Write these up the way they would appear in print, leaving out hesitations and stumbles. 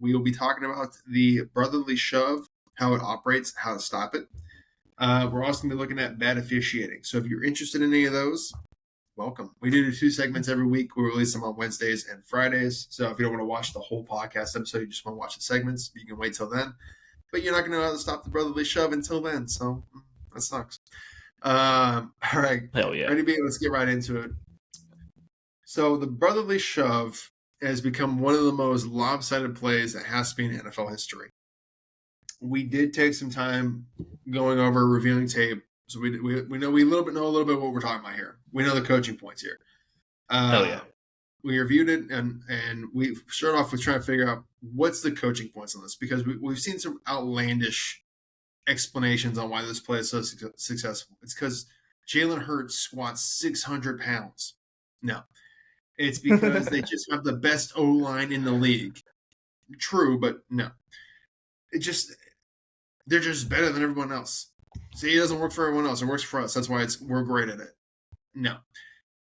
We will be talking about the brotherly shove, how it operates, how to stop it. We're also going to be looking at bad officiating. So if you're interested in any of those, welcome. We do 2 segments every week. We release them on Wednesdays and Fridays. So if you don't want to watch the whole podcast episode, you just want to watch the segments, you can wait till then. But you're not going to know how to stop the brotherly shove until then. So that sucks. All right. Hell yeah. Ready, B? Let's get right into it. So the brotherly shove has become one of the most lopsided plays that has to be in NFL history. We did take some time going over reviewing tape, so we know a little bit what we're talking about here. We know the coaching points here. Hell yeah. We reviewed it and we started off with trying to figure out what's the coaching points on this, because we've seen some outlandish explanations on why this play is so successful. It's because Jalen Hurts squats 600 pounds. No. It's because they just have the best O-line in the league. True, but no. They're just better than everyone else. See, it doesn't work for everyone else. It works for us. That's why we're great at it. No.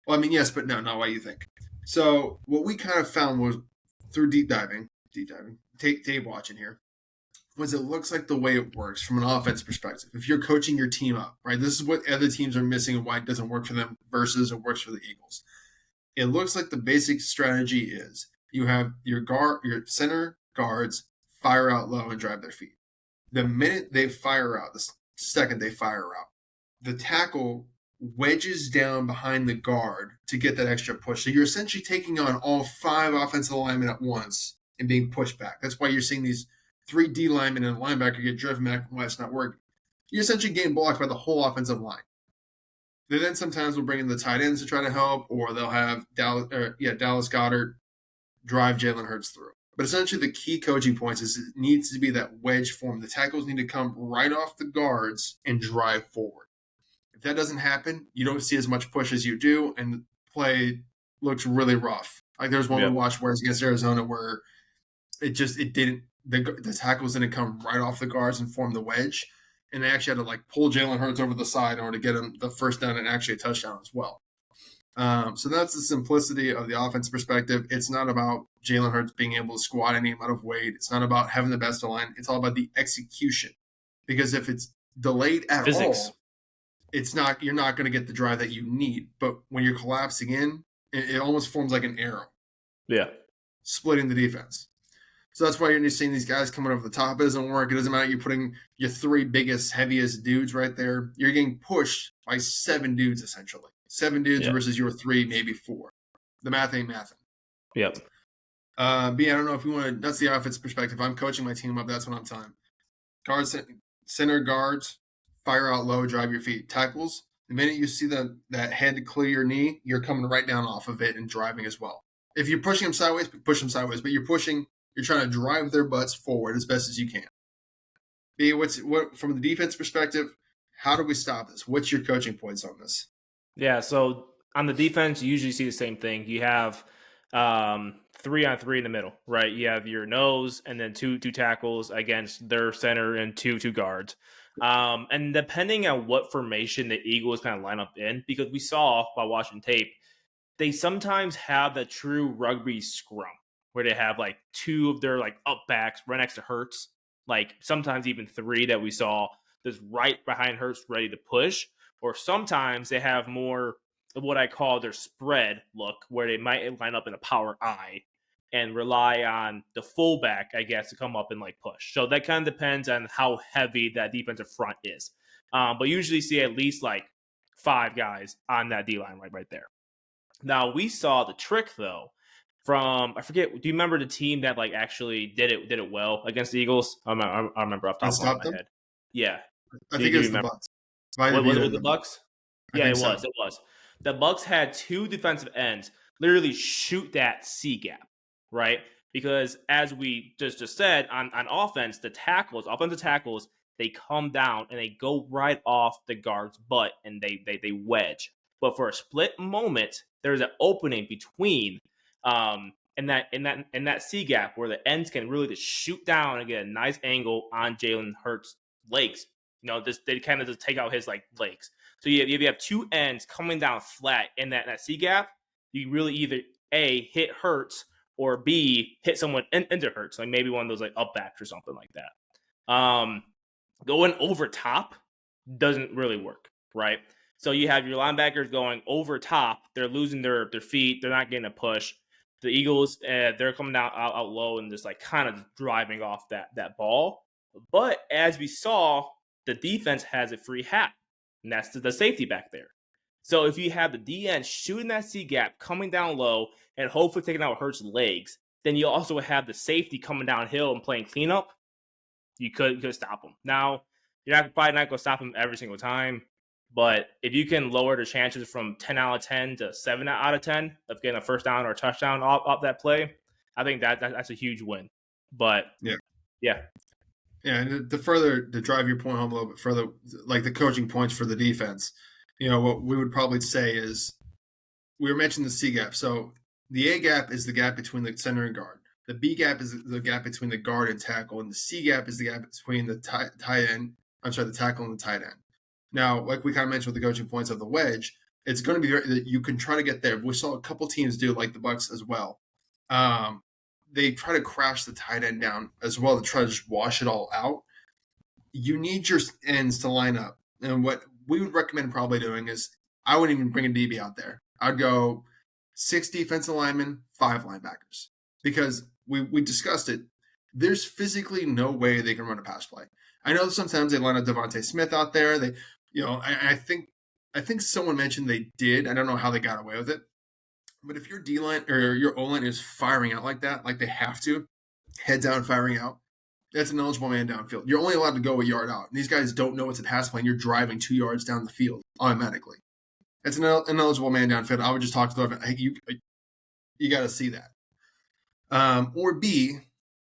Well, I mean, yes, but no, not why you think. So what we kind of found was through deep diving, tape watching here, was it looks like the way it works from an offense perspective. If you're coaching your team up, right, this is what other teams are missing and why it doesn't work for them versus it works for the Eagles. It looks like the basic strategy is you have your center guards fire out low and drive their feet. The minute they fire out, the second they fire out, the tackle wedges down behind the guard to get that extra push. So you're essentially taking on all 5 offensive linemen at once and being pushed back. That's why you're seeing these 3 D linemen and a linebacker get driven back and why it's not working. You're essentially getting blocked by the whole offensive line. They then sometimes will bring in the tight ends to try to help, or they'll have Dallas Goedert drive Jalen Hurts through. But essentially the key coaching points is it needs to be that wedge form. The tackles need to come right off the guards and drive forward. If that doesn't happen, you don't see as much push as you do, and the play looks really rough. Like there's one we watched where it's against Arizona where the tackles didn't come right off the guards and form the wedge. And they actually had to pull Jalen Hurts over the side in order to get him the first down and actually a touchdown as well. So that's the simplicity of the offense perspective. It's not about Jalen Hurts being able to squat any amount of weight. It's not about having the best line. It's all about the execution. Because if it's delayed at all, you're not going to get the drive that you need. But when you're collapsing in, it almost forms like an arrow. Yeah. Splitting the defense. So that's why you're seeing these guys coming over the top. It doesn't work. It doesn't matter. You're putting your 3 biggest, heaviest dudes right there. You're getting pushed by 7 dudes, essentially. 7 dudes versus your 3, maybe 4. The math ain't mathing. Yep. B, I don't know if you want to – that's the offense perspective. I'm coaching my team up. That's what I'm telling. Center guards, fire out low, drive your feet. Tackles, the minute you see that head clear your knee, you're coming right down off of it and driving as well. If you're pushing them sideways, push them sideways. But you're trying to drive their butts forward as best as you can. B, what from the defense perspective, how do we stop this? What's your coaching points on this? Yeah, so on the defense, you usually see the same thing. You have 3-on-3 in the middle, right? You have your nose and then two tackles against their center and two guards. And depending on what formation the Eagles kind of line up in, because we saw while watching tape, they sometimes have the true rugby scrum where they have 2 of their up backs right next to Hurts, sometimes even 3 that we saw just right behind Hurts ready to push. Or sometimes they have more of what I call their spread look, where they might line up in a power I and rely on the fullback, I guess, to come up and push. So that kind of depends on how heavy that defensive front is. But usually see at least 5 guys on that D-line right there. Now, we saw the trick, though, from, I forget, do you remember the team that actually did it well against the Eagles? I remember off the top of my head. Yeah. I think it was the Bucs. Was it the Bucs? Yeah, it so. was. The Bucs had 2 defensive ends literally shoot that C gap, right? Because as we just said, on offense, the offensive tackles, they come down and they go right off the guard's butt and they wedge. But for a split moment, there's an opening between in that C gap where the ends can really just shoot down and get a nice angle on Jalen Hurts' legs. They kind of just take out his legs. So you have 2 ends coming down flat in that C gap. You really either A, hit Hurts, or B, hit someone into Hurts, like maybe one of those like up backs or something like that. Going over top doesn't really work, right? So you have your linebackers going over top. They're losing their feet. They're not getting a push. The Eagles, they're coming out low and just like kind of driving off that ball. But as we saw, the defense has a free hat, and that's the safety back there. So if you have the DN shooting that C gap, coming down low, and hopefully taking out Hurts' legs, then you also have the safety coming downhill and playing cleanup. You could stop him. Now, you're probably not going to stop him every single time, but if you can lower the chances from 10 out of 10 to 7 out of 10 of getting a first down or a touchdown off that play, I think that's a huge win. But Yeah. Yeah, and to drive your point home a little bit further, like the coaching points for the defense, what we would probably say is we were mentioning the C gap. So the A gap is the gap between the center and guard. The B gap is the gap between the guard and tackle, and the C gap is the gap between the tight end. I'm sorry, the tackle and the tight end. Now, like we kind of mentioned with the coaching points of the wedge, it's going to be that you can try to get there. We saw a couple teams do, like the Bucs as well. They try to crash the tight end down as well to try to just wash it all out. You need your ends to line up, and what we would recommend probably doing is I wouldn't even bring a DB out there. I'd go 6 defensive linemen, 5 linebackers, because we discussed it. There's physically no way they can run a pass play. I know sometimes they line up Devontae Smith out there. They, I think someone mentioned they did. I don't know how they got away with it, but if your D line or your O line is firing out like that, like they have to, head down firing out, that's an eligible man downfield. You're only allowed to go a yard out. And these guys don't know it's a pass play. And you're driving 2 yards down the field automatically. It's an ineligible man downfield. I would just talk to them. Hey, you got to see that. Or B,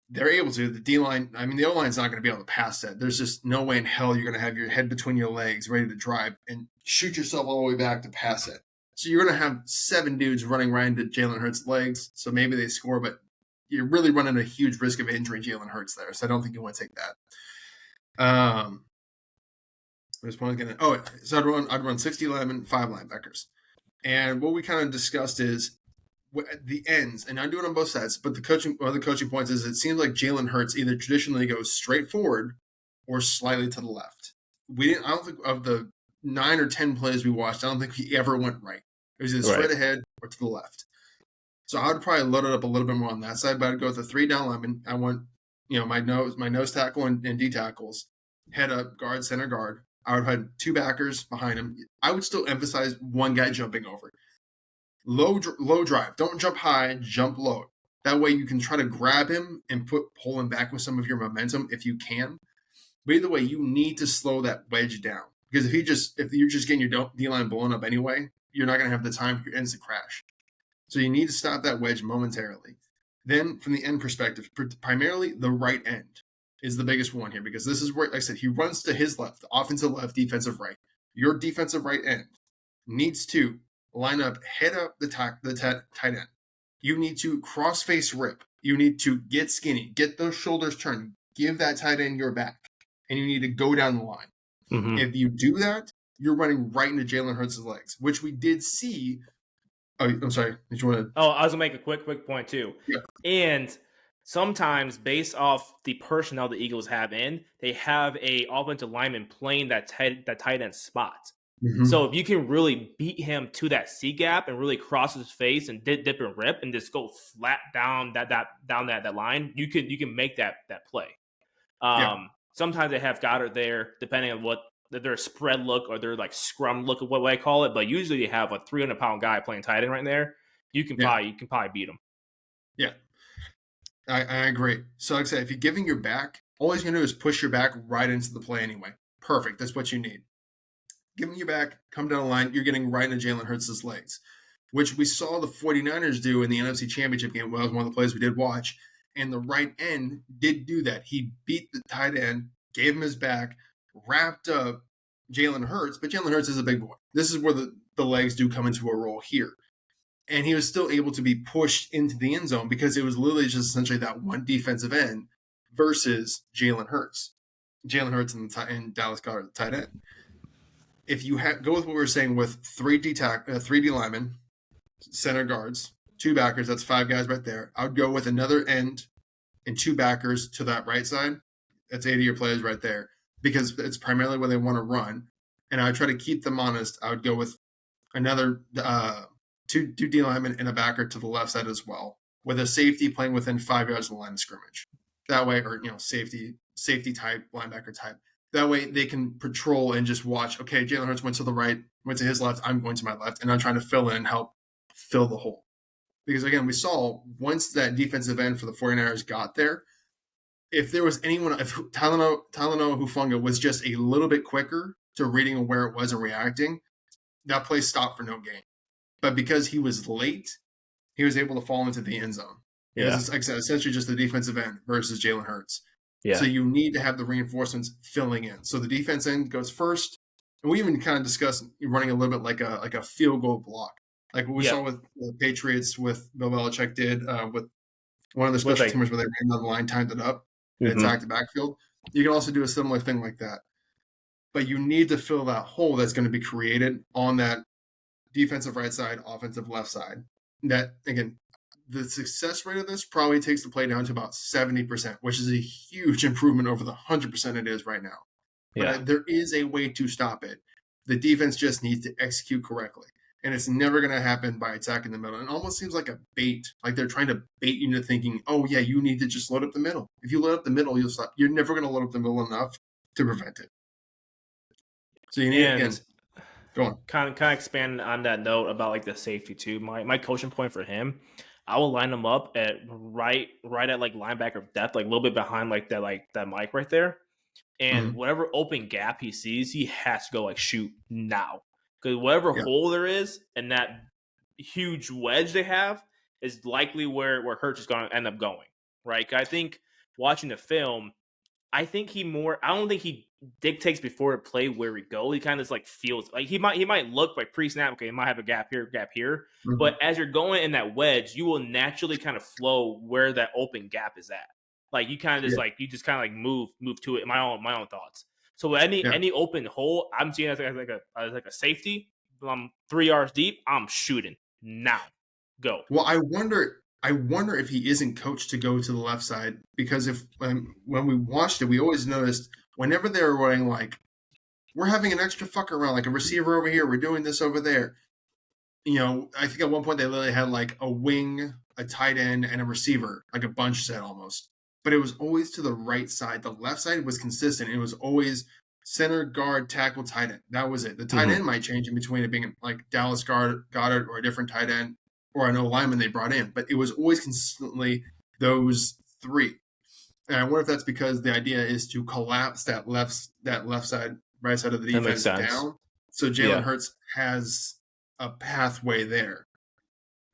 they're able to. The D line, the O line's not going to be able to pass that. There's just no way in hell you're going to have your head between your legs ready to drive and shoot yourself all the way back to pass it. So you're going to have 7 dudes running right into Jalen Hurts' legs. So maybe they score, but you're really running a huge risk of injuring Jalen Hurts there. So I don't think you want to take that. So I'd run 60 linemen, 5 linebackers. And what we kind of discussed is the ends, and I do it on both sides, but one of the coaching points is it seems like Jalen Hurts either traditionally goes straight forward or slightly to the left. I don't think of the 9 or 10 plays we watched, I don't think he ever went right. It was either straight ahead or to the left. So I would probably load it up a little bit more on that side, but I'd go with the 3 down linemen. I want, my nose tackle and D tackles, head up, guard, center guard. I would have 2 backers behind him. I would still emphasize 1 guy jumping over. Low drive. Don't jump high, jump low. That way you can try to grab him and pull him back with some of your momentum if you can. But either way, you need to slow that wedge down. Because if you're just getting your D-line blown up anyway, you're not going to have the time for your ends to crash. So you need to stop that wedge momentarily. Then from the end perspective, primarily the right end is the biggest one here, because this is where, like I said, he runs to his left, offensive left, defensive right. Your defensive right end needs to line up, head up the tight end. You need to cross-face rip. You need to get skinny, get those shoulders turned, give that tight end your back, and you need to go down the line. Mm-hmm. If you do that, you're running right into Jalen Hurts' legs, which we did see. Oh, I'm sorry. Did you want to? Oh, I was going to make a quick point, too. Yeah. And sometimes, based off the personnel the Eagles have they have a offensive lineman playing that tight end spot. Mm-hmm. So if you can really beat him to that C gap and really cross his face and dip and rip and just go flat down that line, you can make that play. Sometimes they have Goddard there, depending on what their spread look or their like scrum look, what I call it. But usually you have a 300-pound guy playing tight end right there. You can probably beat him. Yeah, I agree. So like I said, if you're giving your back, all he's gonna do is push your back right into the play anyway. Perfect. That's what you need. Give him your back, come down the line, you're getting right into Jalen Hurts' legs, which we saw the 49ers do in the NFC Championship game. Well, that was one of the plays we did watch, and the right end did do that. He beat the tight end, gave him his back, wrapped up Jalen Hurts, but Jalen Hurts is a big boy. This is where the legs do come into a role here. And he was still able to be pushed into the end zone because it was literally just essentially that one defensive end versus Jalen Hurts. Jalen Hurts and Dallas Goedert, the tight end. If you go with what we were saying with 3D linemen, center guards, 2 backers. That's 5 guys right there. I would go with another end and 2 backers to that right side. That's 8 of your players right there because it's primarily where they want to run. And I would try to keep them honest. I would go with another two D linemen and a backer to the left side as well, with a safety playing within 5 yards of the line of scrimmage. That way, or safety type, linebacker type. That way they can patrol and just watch. Okay, Jalen Hurts went to the right, went to his left. I'm going to my left, and I'm trying to fill in and help fill the hole. Because again, we saw once that defensive end for the 49ers got there, if there was anyone, if Talanoa Hufanga was just a little bit quicker to reading where it was and reacting, that play stopped for no gain. But because he was late, he was able to fall into the end zone. Because it's, like I said, essentially just the defensive end versus Jalen Hurts. Yeah. So you need to have the reinforcements filling in. So the defense end goes first. And we even kind of discussed running a little bit like a field goal block. Like what we saw with the Patriots, with Bill Belichick did with one of the special teamers where they ran down the line, timed it up, and attacked the backfield. You can also do a similar thing like that. But you need to fill that hole that's going to be created on that defensive right side, offensive left side. That, again, the success rate of this probably takes the play down to about 70%, which is a huge improvement over the 100% it is right now. But there is a way to stop it. The defense just needs to execute correctly. And it's never going to happen by attacking the middle. It almost seems like a bait, like they're trying to bait you into thinking, oh, yeah, you need to just load up the middle. If you load up the middle, you'll stop. You're never going to load up the middle enough to prevent it. So you need, again, go on. Kind of expand on that note about like the safety too. My coaching point for him, I will line him up at right at like linebacker depth, like a little bit behind like that mic right there. And whatever open gap he sees, he has to go like shoot now. Because whatever hole there is and that huge wedge they have is likely where Hurts is going to end up going, right? I think watching the film, I don't think he dictates before the play where we go. He kind of just like feels like he might look like pre-snap. Okay, he might have a gap here. But as you're going in that wedge, you will naturally kind of flow where that open gap is at. Like you kind of just you just kind of like move to it. My own thoughts. So any open hole, I'm seeing as like a safety. 3 yards deep. I'm shooting now. Go. Well, I wonder if he isn't coached to go to the left side because when we watched it, we always noticed whenever they were running like we're having an extra fucker around, like a receiver over here, we're doing this over there. I think at one point they literally had like a wing, a tight end, and a receiver, like a bunch set almost. But it was always to the right side. The left side was consistent. It was always center, guard, tackle, tight end. That was it. The tight end might change in between it being like Dallas Goedert or a different tight end or an O-lineman they brought in. But it was always consistently those three. And I wonder if that's because the idea is to collapse that left side, right side of the defense down. So Jalen Hurts has a pathway there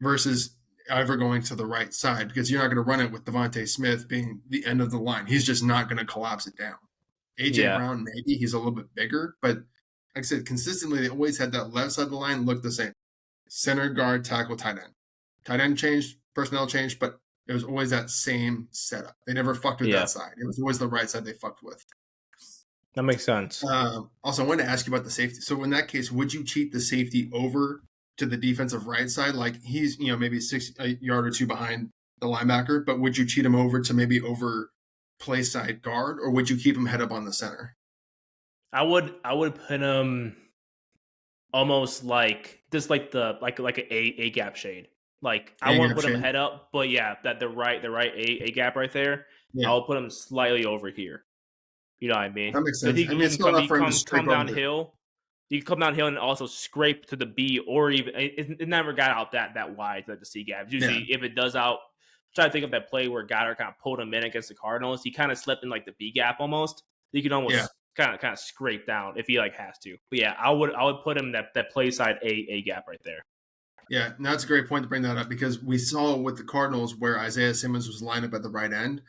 versus ever going to the right side because you're not going to run it with Devontae Smith being the end of the line. He's just not going to collapse it down. A.J. Brown, maybe he's a little bit bigger, but like I said, consistently they always had that left side of the line look the same. Center, guard, tackle, tight end. Tight end changed, personnel changed, but it was always that same setup. They never fucked with that side. It was always the right side they fucked with. That makes sense. Also, I wanted to ask you about the safety. So in that case, would you cheat the safety over to the defensive right side? Like he's, maybe a yard or two behind the linebacker, but would you cheat him over to maybe over play side guard, or would you keep him head up on the center? I would put him almost like just like an A gap shade. Like I won't put him head up, but that the right A gap right there. Yeah. I'll put him slightly over here. You know what I mean? That makes sense. He come downhill. You can come downhill and also scrape to the B, or even it never got out that wide, like the C gap. Usually, if it does out, try to think of that play where Goddard kind of pulled him in against the Cardinals. He kind of slipped in like the B gap almost. You can almost kind of scrape down if he like has to. But I would put him that play side A gap right there. Yeah, and that's a great point to bring that up because we saw with the Cardinals where Isaiah Simmons was lined up at the right end,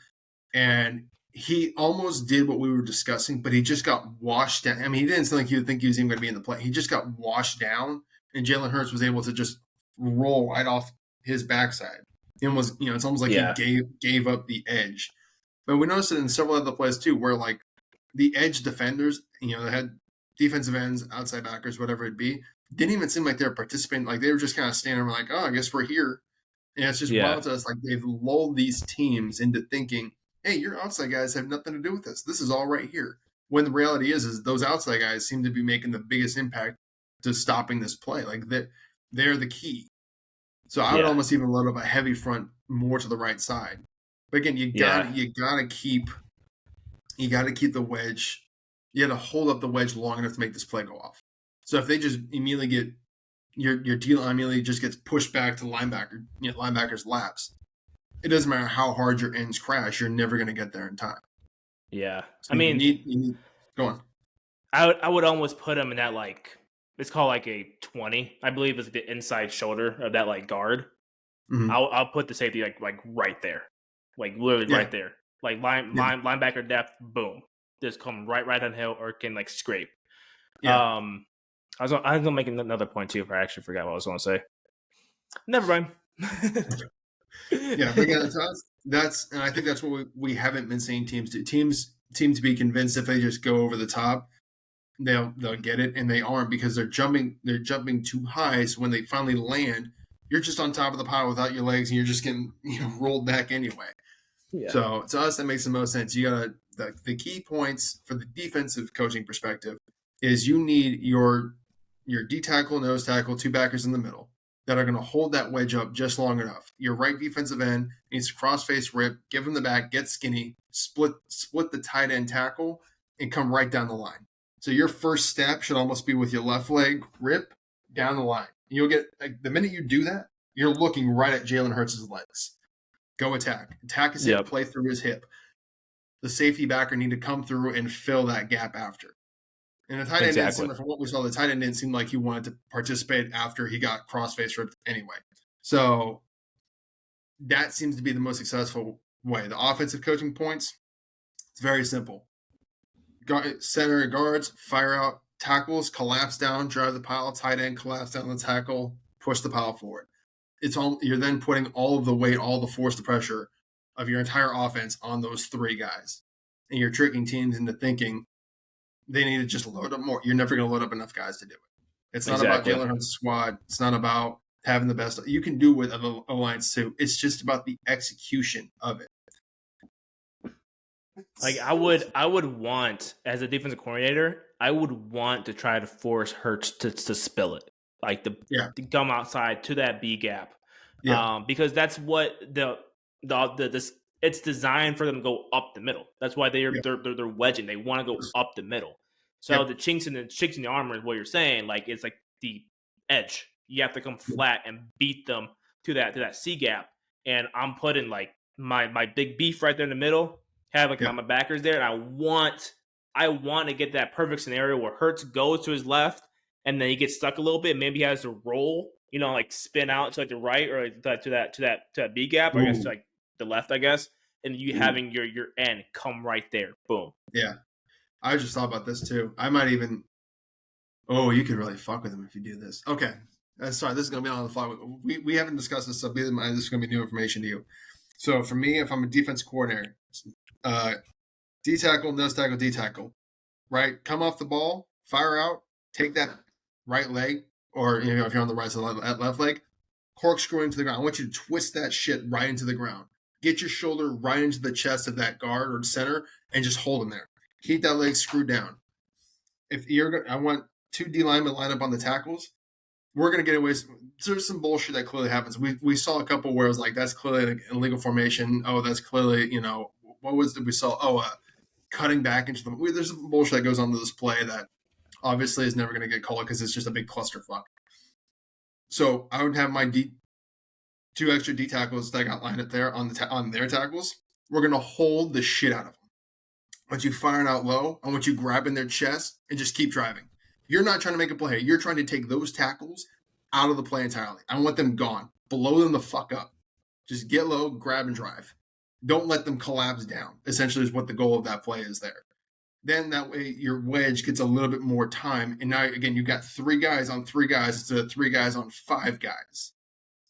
and he almost did what we were discussing, but he just got washed down. I mean, he didn't seem like he would think he was even going to be in the play. He just got washed down, and Jalen Hurts was able to just roll right off his backside. It was, it's almost like he gave up the edge. But we noticed it in several other plays too, where like the edge defenders, they had defensive ends, outside backers, whatever it be, didn't even seem like they were participating. Like they were just kind of standing around like, oh, I guess we're here. And it's just Yeah. wild to us. Like they've lulled these teams into thinking, hey, your outside guys have nothing to do with this. This is all right here. When the reality is those outside guys seem to be making the biggest impact to stopping this play. Like they're the key. So I would Yeah. almost even load up a heavy front more to the right side. But again, Yeah. you gotta keep the wedge. You got to hold up the wedge long enough to make this play go off. So if they just immediately get your deal immediately just gets pushed back to linebacker's laps, it doesn't matter how hard your ends crash, you're never going to get there in time. Yeah. So I mean, you need go on. I would almost put him in that it's called like a 20, I believe, is the inside shoulder of that like guard. Mm-hmm. I'll put the safety like right there, like literally Yeah, right there, like linebacker depth, boom, just come right on the hill or can like scrape. yeah, I was gonna make another point too, if I actually forgot what I was gonna say. Never mind. yeah. But again, that's and I think that's what we haven't been seeing teams do. Teams seem to be convinced if they just go over the top, they'll get it, and they aren't because they're jumping too high. So when they finally land, you're just on top of the pile without your legs, and you're just getting rolled back anyway. Yeah. So to us, that makes the most sense. You gotta the key points for the defensive coaching perspective is you need your D tackle, nose tackle, two backers in the middle that are going to hold that wedge up just long enough. Your right defensive end needs to cross face rip, give him the back, get skinny, split the tight end tackle, and come right down the line. So your first step should almost be with your left leg rip down the line. You'll get the minute you do that, you're looking right at Jalen Hurts' legs. Go attack. Attack his hip, Yep. play through his hip. The safety backer need to come through and fill that gap after. And the tight end didn't seem Exactly. like, from what we saw, the tight end didn't seem like he wanted to participate after he got crossface ripped anyway. So that seems to be the most successful way. The offensive coaching points, it's very simple. Center guards, fire out tackles, collapse down, drive the pile, tight end, collapse down the tackle, push the pile forward. You're then putting all of the weight, all the force, the pressure of your entire offense on those three guys. And you're tricking teams into thinking they need to just load up more. You're never going to load up enough guys to do it. It's not about Exactly. Jalen Hurts' squad. It's not about having the best. You can do with an alliance too. It's just about the execution of it. Like I would want, as a defensive coordinator, I would want to try to force Hurts to spill it, like to come outside to that B gap, because that's what the it's designed for them to go up the middle. That's why they're wedging. They want to go up the middle. So the chinks in the armor is what you're saying. Like it's like the edge. You have to come flat and beat them to that C gap. And I'm putting like my big beef right there in the middle. Have like my backers there, and I want to get that perfect scenario where Hurts goes to his left, and then he gets stuck a little bit. Maybe he has to roll, like spin out to like the right or to that B gap, or I guess to like the left, I guess, and you having your end come right there, boom. Yeah, I just thought about this too. I might even. Oh, you could really fuck with him if you do this. Okay, sorry, this is gonna be on the fly. We haven't discussed this, so this is gonna be new information to you. So for me, if I'm a defense coordinator, D tackle, nose tackle, D tackle, right? Come off the ball, fire out, take that right leg, or if you're on the right side, left leg, corkscrew into the ground. I want you to twist that shit right into the ground. Get your shoulder right into the chest of that guard or center, and just hold him there. Keep that leg screwed down. I want two D linemen line up on the tackles. We're gonna get away. There's some bullshit that clearly happens. We saw a couple where it was like that's clearly an illegal formation. Oh, that's clearly what was it we saw? Oh, cutting back into the. There's some bullshit that goes on to this play that obviously is never going to get called because it's just a big clusterfuck. So I would have my two extra D tackles that got lined up there on their tackles. We're going to hold the shit out of them. Once you firing out low, I want you grabbing their chest and just keep driving. You're not trying to make a play. You're trying to take those tackles out of the play entirely. I want them gone. Blow them the fuck up. Just get low, grab and drive. Don't let them collapse down, essentially is what the goal of that play is there. Then that way your wedge gets a little bit more time. And now, again, you've got three guys on three guys instead of three guys on five guys.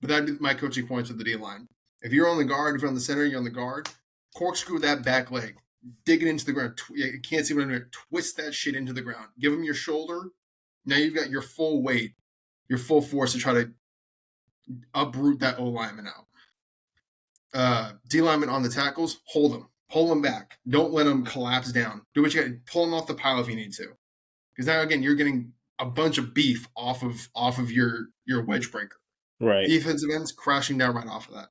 But that'd be my coaching points with the D-line. If you're on the guard, if you're on the center, you're on the guard, corkscrew that back leg. Dig it into the ground. You can't see what I'm doing. Twist that shit into the ground. Give them your shoulder. Now you've got your full weight, your full force to try to uproot that O lineman out. D lineman on the tackles, hold them. Pull them back. Don't let them collapse down. Do what you got. Pull them off the pile if you need to. Because now, again, you're getting a bunch of beef off of your wedge breaker. Right. Defensive ends crashing down right off of that.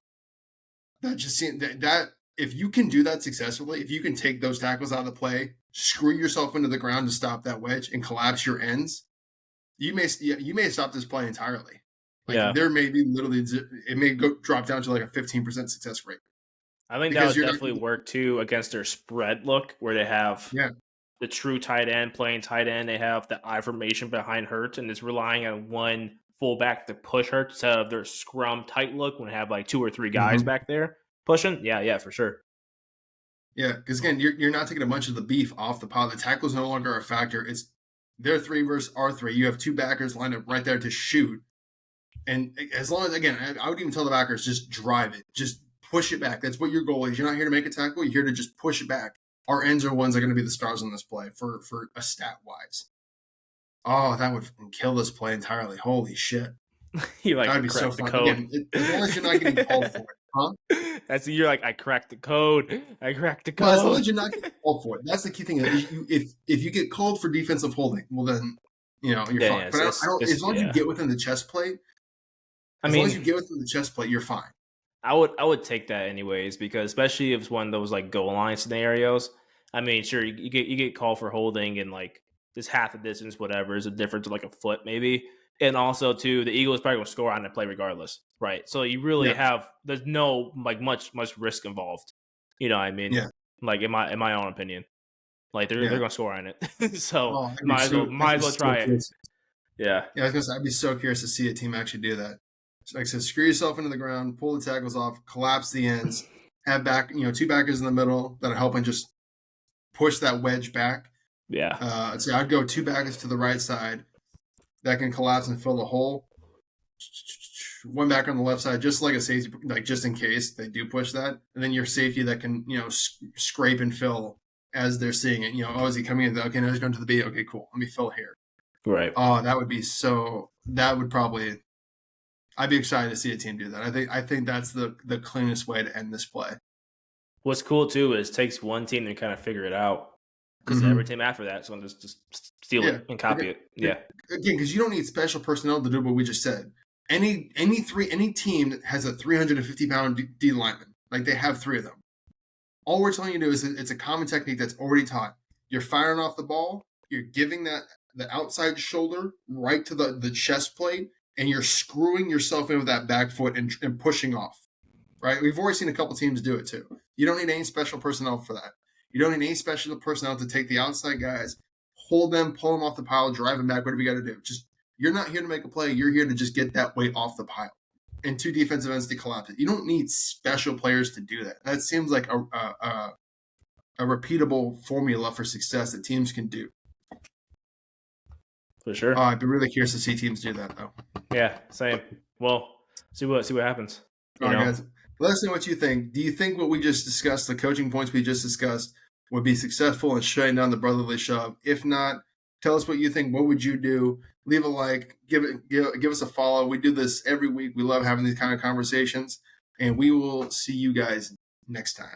That just seems that if you can do that successfully, if you can take those tackles out of the play, screw yourself into the ground to stop that wedge and collapse your ends, you may stop this play entirely. Like there may be literally it may drop down to like a 15% success rate. I think that would definitely work too against their spread look where they have the true tight end playing tight end. They have the I formation behind Hurts and it's relying on one fullback to push Hurts instead of their scrum tight look when they have like 2 or 3 guys back there pushing. Yeah, for sure. Yeah, because again, you're not taking a bunch of the beef off the pile. The tackle is no longer a factor. It's their 3 versus our 3. You have 2 backers lined up right there to shoot. And as long as, again, I would even tell the backers, just drive it. Just push it back. That's what your goal is. You're not here to make a tackle. You're here to just push it back. Our ends are ones that are going to be the stars on this play for a stat-wise. Oh, that would kill this play entirely. Holy shit. You like that would be so fun. Again, as long as you're not getting called for it. Huh? You're like, I cracked the code. I cracked the code. Well, as long as you're not getting called for it. That's the key thing. If you get called for defensive holding, well then, you're fine. But as long as you get within the chest plate, as long as you get within the chest plate, you're fine. I would take that anyways, because especially if it's one of those like goal line scenarios. I mean, sure, you get called for holding and like just half the distance, whatever, is a difference of like a foot maybe. And also too, the Eagles probably will score on the play regardless, right? So you really there's no like much risk involved. You know what I mean? Yeah. Like in my own opinion, like they're gonna score on it. So might as well try it. Yeah. Yeah, I was gonna say I'd be so curious to see a team actually do that. So like I said, screw yourself into the ground, pull the tackles off, collapse the ends, have 2 backers in the middle that are helping just push that wedge back. Yeah. So I'd go 2 backers to the right side that can collapse and fill the hole. 1 backer on the left side, just like a safety, like just in case they do push that, and then your safety that can scrape and fill as they're seeing it. Is he coming in? Okay, now he's going to the B. Okay, cool. Let me fill here. Right. Oh, that would be so. That would probably. I'd be excited to see a team do that. I think that's the cleanest way to end this play. What's cool too is it takes one team to kind of figure it out, because every team after that is going to just steal it and copy it. Yeah. Again, because you don't need special personnel to do what we just said. Any team that has a 350-pound D lineman, like they have 3 of them. All we're telling you to do is it's a common technique that's already taught. You're firing off the ball. You're giving the outside shoulder right to the chest plate, and you're screwing yourself in with that back foot and pushing off. Right? We've already seen a couple teams do it too. You don't need any special personnel for that. You don't need any special personnel to take the outside guys, hold them, pull them off the pile, drive them back, whatever you got to do. You're not here to make a play. You're here to just get that weight off the pile. And 2 defensive ends to collapse it. You don't need special players to do that. That seems like a repeatable formula for success that teams can do. For sure. I'd be really curious to see teams do that, though. Yeah, same. Well, see what happens. All right, guys. Let us know what you think. Do you think what we just discussed, the coaching points we just discussed, would be successful in shutting down the brotherly shove? If not, tell us what you think. What would you do? Leave a like. Give us a follow. We do this every week. We love having these kind of conversations, and we will see you guys next time.